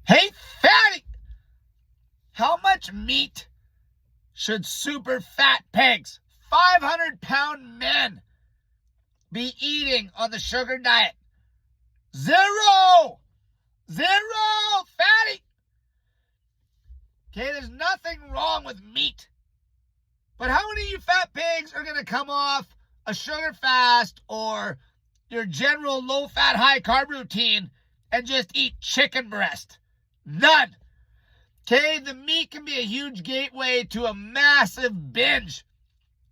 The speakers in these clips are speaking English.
Hey, fatty! How much meat should super fat pigs, 500-pound men, be eating on the sugar diet? Zero! Fatty! Okay, there's nothing wrong with meat. But how many of you fat pigs are going to come off a sugar fast or your general low-fat, high-carb routine and just eat chicken breast? None. Okay, the meat can be a huge gateway to a massive binge.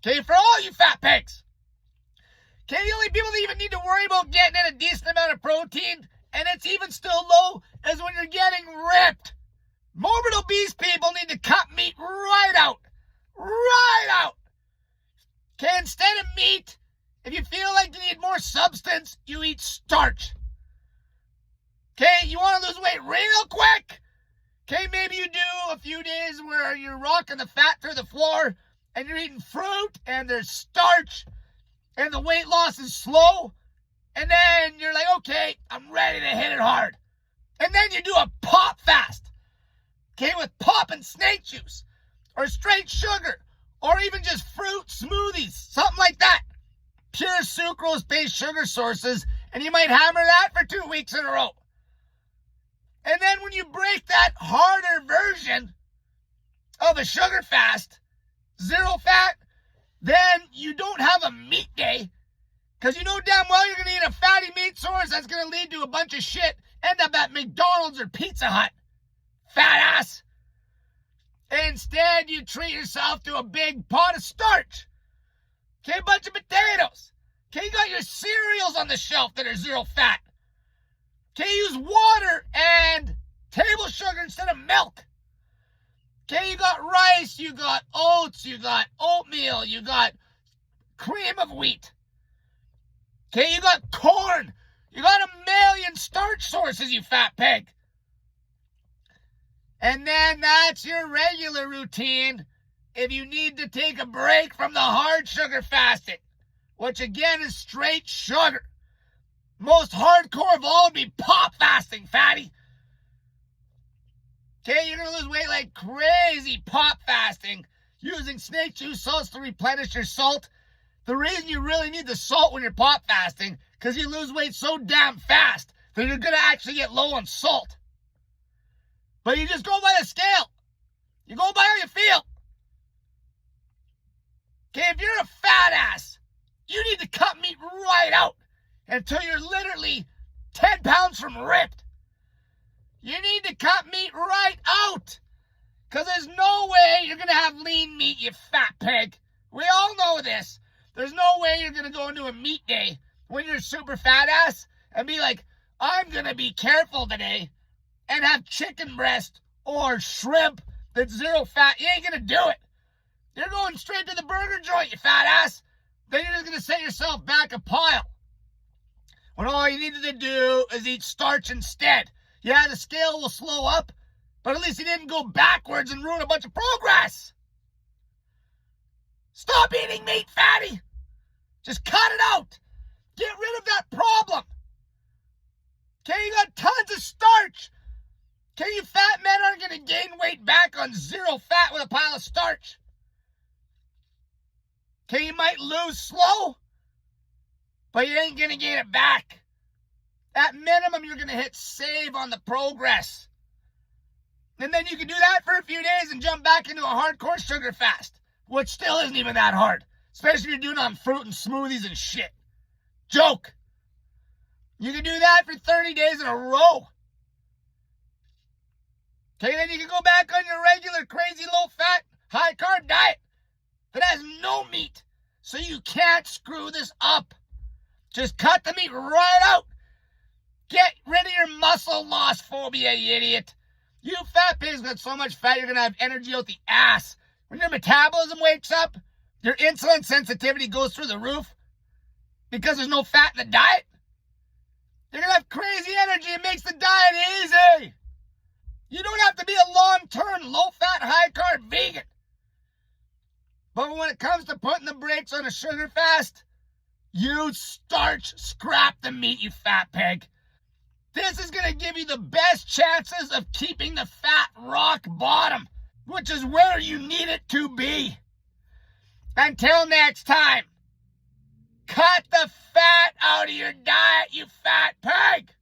Okay, for all you fat pigs. Okay, the only people that even need to worry about getting in a decent amount of protein, and it's even still low, is when you're getting ripped. Morbid obese people need to cut meat right out. Right out. Okay, instead of meat, if you feel like you need more substance, you eat starch. Okay, you want to lose weight real quick? Okay, maybe you do a few days where you're rocking the fat through the floor and you're eating fruit and there's starch and the weight loss is slow. And then you're like, okay, I'm ready to hit it hard. And then you do a pop fast. Okay, with pop and snake juice or straight sugar or even just fruit smoothies, something like that. Pure sucrose-based sugar sources, and you might hammer that for 2 weeks in a row. And then when you break that harder version of a sugar fast, zero fat, then you don't have a meat day. Because you know damn well you're going to eat a fatty meat source that's going to lead to a bunch of shit. End up at McDonald's or Pizza Hut. Fat ass. Instead, you treat yourself to a big pot of starch. Okay, a bunch of potatoes. Okay, you got your cereals on the shelf that are zero fat. Okay, use water and table sugar instead of milk. Okay, you got rice, you got oats, you got oatmeal, you got cream of wheat. Okay, you got corn. You got a million starch sources, you fat pig. And then that's your regular routine if you need to take a break from the hard sugar fasting, which again is straight sugar. Most hardcore of all would be pop fasting, fatty. Okay, you're going to lose weight like crazy pop fasting, using snake juice salts to replenish your salt. The reason you really need the salt when you're pop fasting, because you lose weight so damn fast that you're going to actually get low on salt. But you just go by the scale. You go by how you feel. Okay, if you're a fat ass, you need to cut meat right out until you're literally 10 pounds from ripped. You need to cut meat right out. Because there's no way you're going to have lean meat, you fat pig. We all know this. There's no way you're going to go into a meat day when you're super fat ass and be like, I'm going to be careful today and have chicken breast or shrimp that's zero fat. You ain't going to do it. You're going straight to the burger joint, you fat ass. Then you're just going to set yourself back a pile. When all you needed to do is eat starch instead. Yeah, the scale will slow up, but at least you didn't go backwards and ruin a bunch of progress. Stop eating meat, fatty. Just cut it out. Get rid of that problem. Okay, you got tons of starch. Okay, you fat men aren't going to gain weight back on zero fat with a pile of starch. Okay, you might lose slow, but you ain't going to gain it back. At minimum, you're going to hit save on the progress. And then you can do that for a few days and jump back into a hardcore sugar fast, which still isn't even that hard, especially if you're doing it on fruit and smoothies and shit. Joke. You can do that for 30 days in a row. Okay, then you can go back on your regular crazy low-fat, high-carb diet that has no meat, so you can't screw this up. Just cut the meat right out. Get rid of your muscle loss phobia, you idiot. You fat pigs got so much fat, you're going to have energy out the ass. When your metabolism wakes up, your insulin sensitivity goes through the roof because there's no fat in the diet. You're going to have crazy energy. It makes the diet easy. You don't have to be a long-term, low-fat, high-carb vegan. But when it comes to putting the brakes on a sugar fast, you starch scrap the meat, you fat pig. This is going to give you the best chances of keeping the fat rock bottom, which is where you need it to be. Until next time, cut the fat out of your diet, you fat pig!